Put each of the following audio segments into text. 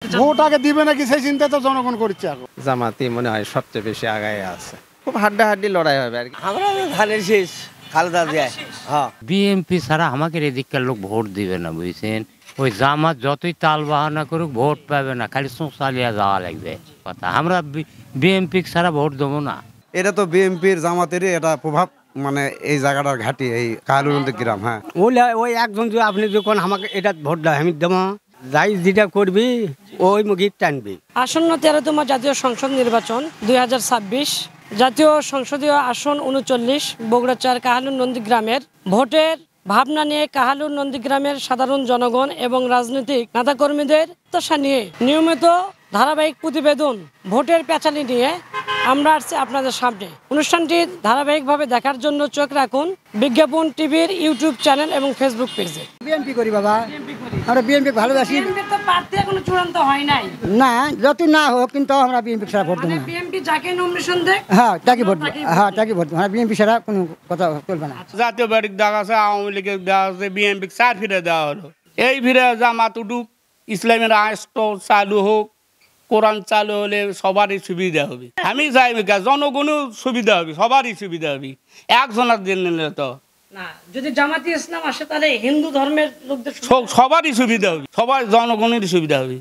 Vote আগে দিবে নাকি সেই চিন্তা তো জনগণ করছে এখন। জামাতি মনে হয় সবচেয়ে বেশি আগায় আছে, খুব হাড্ডাহাড্ডি লড়াই হবে আর কি। আমরা ধানের শেষ খালেদা জিয়া। হ্যাঁ, বিএনপি ছাড়া আমাকে এদিককার লোক ভোট দিবে না, বুঝছেন? ওই জামাত যতই তাল বাহানা করুক ভোট পাবে না, খালি চালিয়ে যাওয়া লাগবে কথা। আমরা বিএনপি ছাড়া ভোট দেবো না। এটা তো বিএনপির জামাতেরই এটা প্রভাব, মানে এই জায়গাটার ঘাটি এই কাহালুনন্দ গ্রাম। হ্যাঁ, ওই একজন যে আপনি যখন আমাকে এটা ভোট দেয় আমি দেবো, যাই যেটা করবি ওই মুখে টানবি। আসন্ন 13তম জাতীয় সংসদ নির্বাচন 2026, জাতীয় সংসদীয় আসন 39, বগুড়া 4 কাহালুর নন্দীগ্রামের ভোটের ভাবনা নিয়ে কাহালুর নন্দীগ্রামের সাধারণ জনগণ এবং রাজনৈতিক নেতাকর্মীদের প্রত্যাশা নিয়ে নিয়মিত ধারাবাহিক প্রতিবেদন ভোটের পেঁচালি নিয়ে আমরা আসছি আপনাদের সামনে। অনুষ্ঠানটি ধারাবাহিকভাবে দেখার জন্য চোখ রাখুন বিজ্ঞাপন টিভির ইউটিউব চ্যানেল এবং ফেসবুক পেজে। বিএনপি করি বাবা, আমরা বিএনপি ভালোবাসি। বিএনপির তো প্রার্থী এখনো চূড়ান্ত হয় নাই। না, যত না হোক কিন্তু আমরা বিএনপি ছাড়া ভোট দেবো না। বিএনপি যাকে নমিনেশন দেয় হ্যাঁ, তাকে ভোট দেবো। হ্যাঁ, তাকে ভোট দেবো। হ্যাঁ, বিএনপি ছাড়া কোনো কথা চলবে না। জাতীয় পার্টির দেওয়া আছে, আওয়ামী লীগের দেওয়া আছে, বিএনপি 4 ফিরে দেওয়া হলো। এই ফিরে জামাত উঠুক, ইসলামের রাষ্ট্র চালু হোক, কোরআন চালু হলে সবারই সুবিধা হবে। আমি চাই জনগণও সুবিধা হবে, সবারই সুবিধা হবে, একজনের দিন নিলে তো না। যদি জামাতি ইসলাম আসে তাহলে হিন্দু ধর্মের লোকদের সবারই সুবিধা হবে, সবার জনগণের সুবিধা হবে।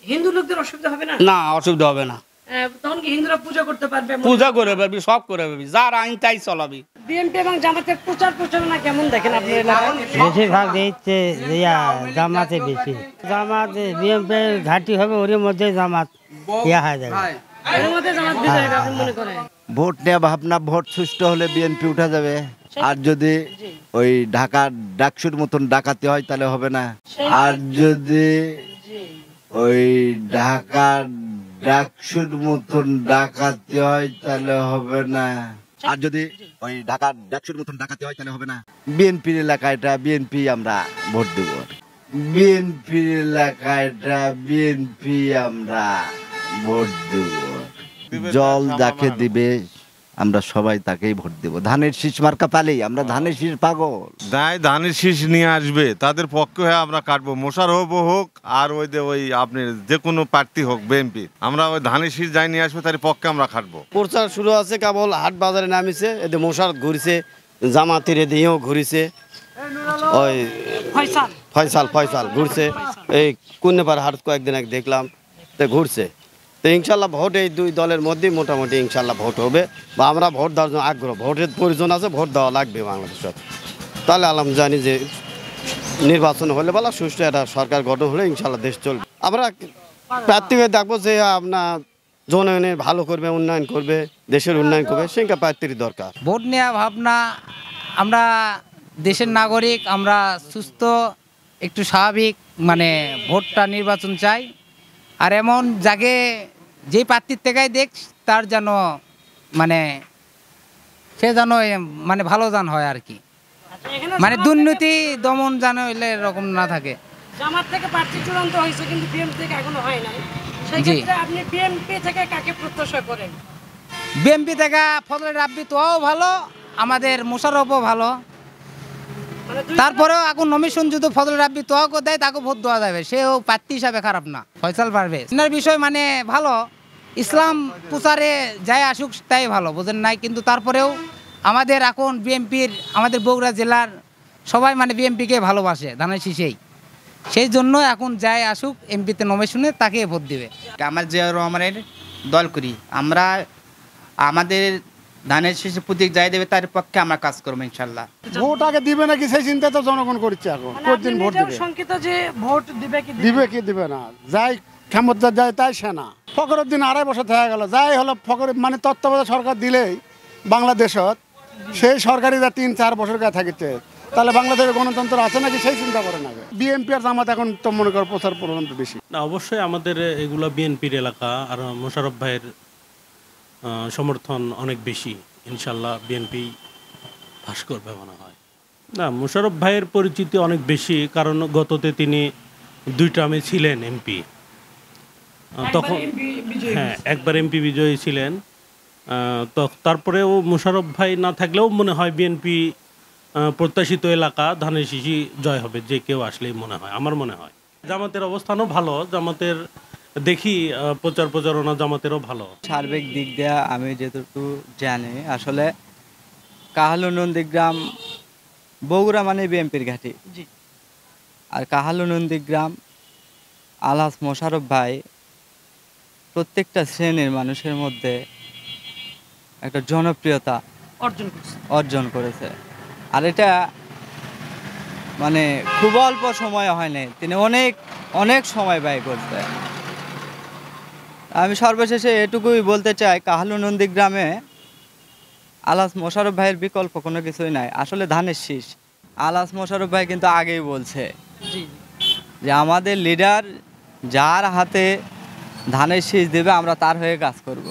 হিন্দু লোকদের অসুবিধা হবে না? না, অসুবিধা হবে না। তখন কি হিন্দুরা পূজা করতে পারবে? পূজা করে পারবি, সব করে পারবি, যার আইন তাই চলাবি। বিএনপি এবং জামাতের প্রচারণা কেমন দেখেন আপনি? বেশিরভাগ দিচ্ছে জামাতে বেশি। জামাত বিএনপির ঘাটি হবে, ওর মধ্যে জামাত ইয়া হয়ে যাবে। ভোট নেওয়া ভাবনা, ভোট সুষ্ঠু হলে বিএনপি উঠা যাবে। আর যদি ওই ঢাকার ডাকসুর মতন ডাকাতি হয় তাহলে হবে না। আর যদি ওই ঢাকার ডাকসুর মতন ডাকাতি হয় তাহলে হবে না। আর যদি ওই ঢাকার ডাকসুর মতন ডাকাতি হয় তাহলে হবে না। বিএনপির এলাকাটা বিএনপি আমরা ভোট দেব। বিএনপির এলাকাটা বিএনপি আমরা ভোট দেব। জল যাকে দিবে আমরা সবাই তাকেই ভোট দেব। ধানের শীষ মার্কা পালেই আমরা ধানের শীষ পাগল। ধানের শীষ নিয়ে আসবে তাদের পক্ষে হয়ে আমরা কাটবো। মোশাররফ হোক আর ওই আপনি যে কোনো প্রার্থী হোক বিএনপি, আমরা ওই ধানের শীষ যাই নিয়ে আসবে তার পক্ষে আমরা খাটবো। প্রচার শুরু আছে, কেবল হাট বাজারে নামিছে, এতে মোশাররফ ঘুরিছে, জামাতের এদিকেও ঘুরিছে, ওই ফয়সাল ঘুরছে, এই কুন্নেপার হাট কয়েকদিন আগে দেখলাম, তো ঘুরছে। তো ইনশাল্লাহ ভোট এই দুই দলের মধ্যে মোটামুটি ইনশাল্লাহ ভোট হবে, বা আমরা ভোট দেওয়ার জন্য আগ্রহ, ভোটের প্রয়োজন আছে, ভোট দেওয়া লাগবে বাংলাদেশের। তাহলে আলম জানি যে নির্বাচন হলে বলা সুষ্ঠু একটা সরকার গঠন হলে ইনশাল্লাহ দেশ চলবে। আমরা প্রার্থীকে দেখবো যে আপনার জনগণের ভালো করবে, উন্নয়ন করবে, দেশের উন্নয়ন করবে, সেটা প্রার্থীর দরকার। ভোট নেওয়া ভাবনা, আমরা দেশের নাগরিক, আমরা সুস্থ একটু স্বাভাবিক মানে ভোটটা নির্বাচন চাই। আর এমন যাকে যেই প্রার্থীর থেকেই দেখ তার যেন মানে সে যেন মানে ভালো জান হয় আর কি, মানে দুর্নীতি দমন যেন এরকম না থাকে। জামাত থেকে প্রার্থী চূড়ান্ত হয়েছে কিন্তু বিএনপি থেকে এখনো হয় নাই। সেই ক্ষেত্রে আপনি বিএনপি থেকে কাকে প্রত্যাশা করেন? বিএনপি থেকে ফজলে রাব্বি তোও ভালো, আমাদের মোশাররফও ভালো। তারপরেও এখন নমিশন যদি ফজলে রাব্বি তোয়াকে দেয় তাকে ভোট দেওয়া যাবে, সেও প্রার্থী হিসাবে খারাপ না। ফয়সাল পারভেজ এনার বিষয় মানে ভালো, ইসলাম প্রচারে যাই আসুক তাই ভালো, বোঝেন নাই। কিন্তু তারপরেও আমাদের এখন বিএনপির, আমাদের বগুড়া জেলার সবাই মানে বিএনপিকে ভালোবাসে ধানের শীষেই, সেই জন্য এখন যাই আসুক এমপিতে নমিশনে তাকে ভোট দিবে। আমার জিয়াউর রহমানের দল করি আমরা, আমাদের ধানের শীষে প্রতীক যাই দেবে তার পক্ষে আমরা কাজ করবো ইনশাল্লাহ। ভোট আগে দিবে নাকি সেই চিন্তা তো জনগণ করছে এখন। কতদিন ভোট দিবে? সংকিত যে ভোট দিবে কি দিবে না, যাই ক্ষমতা যায় তাই সেনা। ফখরুদ্দিন 2.5 বছর হয়ে গেল, যাই হলো ফখর মানে তত্ত্বাবধায়ক সরকার দিলেই বাংলাদেশত সেই সরকারি যা 3-4 বছর গায়ে থাকিছে, তাহলে বাংলাদেশের গণতন্ত্র আছে নাকি সেই চিন্তা করে না। বিএনপি আর জামাত এখন তো মনে করো প্রচার প্রবণ বেশি না। অবশ্যই আমাদের এগুলো বিএনপির এলাকা, আর মোশাররফ ভাইয়ের সমর্থন অনেক বেশি। ইনশাল্লাহ বিএনপি পাস করবে মনে হয়। না, মোশাররফ ভাইয়ের পরিচিতি অনেক বেশি, কারণ গততে তিনি 2 টার্মে ছিলেন এমপি। তখন হ্যাঁ, একবার এমপি বিজয়ী ছিলেন। তো তারপরেও মোশাররফ ভাই না থাকলেও মনে হয় বিএনপি প্রত্যাশিত এলাকা ধানের শীষই জয় হবে, যে কেউ আসলেই মনে হয়, আমার মনে হয়। জামাতের অবস্থানও ভালো, জামাতের দেখি প্রচার প্রচারণা জামাতেরও ভালো। সার্বিক দিক দিয়ে আমি যেটুকু জানি আসলে কাহালু নন্দীগ্রাম বগুড়া মানে বিএনপির ঘাঁটি, আর কাহালু নন্দীগ্রাম আলহাজ মোশাররফ ভাই প্রত্যেকটা শ্রেণীর মানুষের মধ্যে একটা জনপ্রিয়তা অর্জন করেছে। আর এটা মানে খুব অল্প সময় হয়নি, তিনি অনেক অনেক সময় ব্যয় করছে। আমি সর্বশেষে এটুকুই বলতে চাই, কাহালু নন্দীগ্রামে আলহাজ মোশাররফ ভাইয়ের বিকল্প কোনো কিছুই নাই। আসলে ধানের শীষ আলহাজ মোশাররফ ভাই কিন্তু আগেই বলছে যে আমাদের লিডার যার হাতে ধানের শীষ দেবে আমরা তার হয়ে কাজ করব।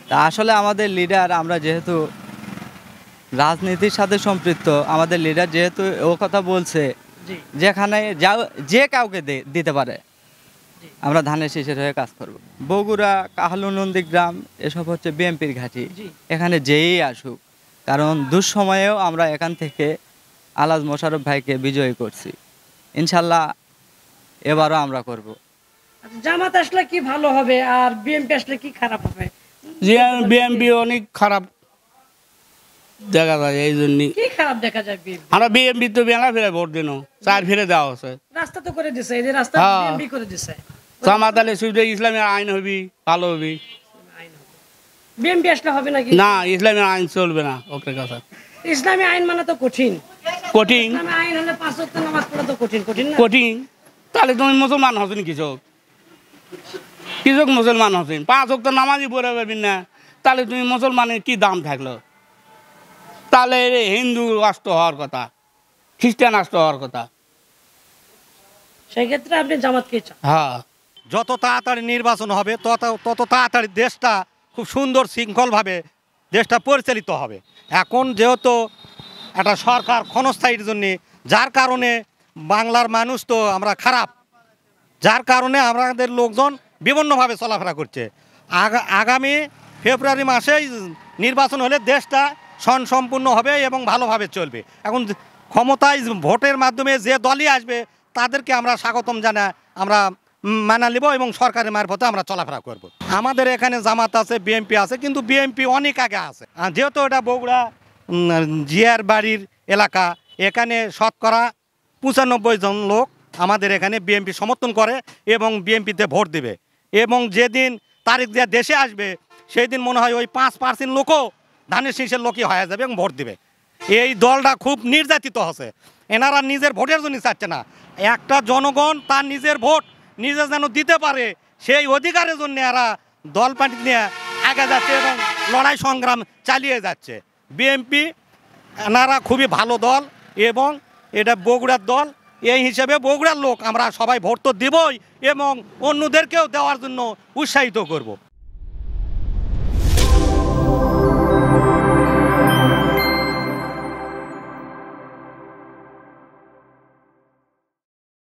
তা আসলে আমাদের লিডার, আমরা যেহেতু রাজনীতির সাথে সম্পৃক্ত, আমাদের লিডার যেহেতু ও কথা বলছে যেখানে যে কাউকে দিতে পারে আমরা ধানের শীষের হয়ে কাজ করব। বগুড়া কাহালু নন্দীগ্রাম এসব হচ্ছে বিএনপির ঘাঁটি, এখানে যেই আসুক, কারণ দুঃসময়েও আমরা এখান থেকে আলহাজ মোশাররফ ভাইকে বিজয়ী করছি, ইনশাল্লাহ এবারও আমরা করব। জামাত আসলে কি ভালো হবে আর বিএনপি আসলে কি খারাপ হবে? বিএনপি অনেক খারাপ দেখা যায়, এই জন্যই কি খারাপ দেখা যায় বিএনপি? আমরা বিএনপি তো বেলা ফিরে ভোট দিন, 4 ফিরে দেওয়া হচ্ছে, রাস্তা তো করে দিছে, এই যে রাস্তা বিএনপি করে দিছে। জামাত আলে সুবিধা ইসলামের আইন হবি, ভালো হবি। বিএনপি আসলে হবে নাকি? না, ইসলামের আইন চলবে না ওকে কথা। ইসলামী আইন মানে তো কঠিন কঠিন, ইসলামী আইন হলে 5 ওয়াক্ত নামাজ পড়া তো কঠিন কঠিন না? কঠিন। তাহলে তুমি মুসলমান হচ্ছেন কৃষক, কৃষক মুসলমান হচ্ছেন, 5 ওয়াক্ত নামাজই পড়ে পারবেন না, তাহলে তুমি মুসলমানের কি দাম থাকলো? তাহলে হিন্দু রাষ্ট্র হওয়ার কথা, খ্রিস্টান রাষ্ট্র হওয়ার কথা। সেই ক্ষেত্রে আপনি জামাতকে চান? হ্যাঁ, যত তাড়াতাড়ি নির্বাচন হবে তত তাড়াতাড়ি দেশটা খুব সুন্দর শৃঙ্খলভাবে দেশটা পরিচালিত হবে। এখন যেহেতু একটা সরকার ক্ষণস্থায়ীর জন্য, যার কারণে বাংলার মানুষ তো আমরা খারাপ, যার কারণে আমাদের লোকজন বিভিন্নভাবে চলাফেরা করছে। আগামী ফেব্রুয়ারি মাসেই নির্বাচন হলে দেশটা সম্পূর্ণ হবে এবং ভালোভাবে চলবে। এখন ক্ষমতায় ভোটের মাধ্যমে যে দলই আসবে তাদেরকে আমরা স্বাগতম জানাই, আমরা মানা নেব এবং সরকারের মারফতে আমরা চলাফেরা করব। আমাদের এখানে জামাত আছে, বিএনপি আছে, কিন্তু বিএনপি অনেক আগে আছে। আর যেহেতু এটা বগুড়া জিয়ার বাড়ির এলাকা, এখানে শতকরা 95 জন লোক আমাদের এখানে বিএনপি সমর্থন করে এবং বিএনপিতে ভোট দেবে। এবং যেদিন তারিখ দিয়ে দেশে আসবে সেই দিন মনে হয় ওই 5% লোকও ধানের শীষের লোকই হয়ে যাবে এবং ভোট দেবে। এই দলটা খুব নির্যাতিত হচ্ছে, এনারা নিজের ভোটের জন্য চাচ্ছে না, একটা জনগণ তার নিজের ভোট নিজে যেন দিতে পারে সেই অধিকারের জন্য এরা দল পার্টি নিয়ে আগে যাচ্ছে এবং লড়াই সংগ্রাম চালিয়ে যাচ্ছে। বিএনপি এনারা খুবই ভালো দল এবং এটা বগুড়ার দল, এই হিসেবে বগুড়ার লোক আমরা সবাই ভোট তো দেবই এবং অন্যদেরকেও দেওয়ার জন্য উৎসাহিত করব।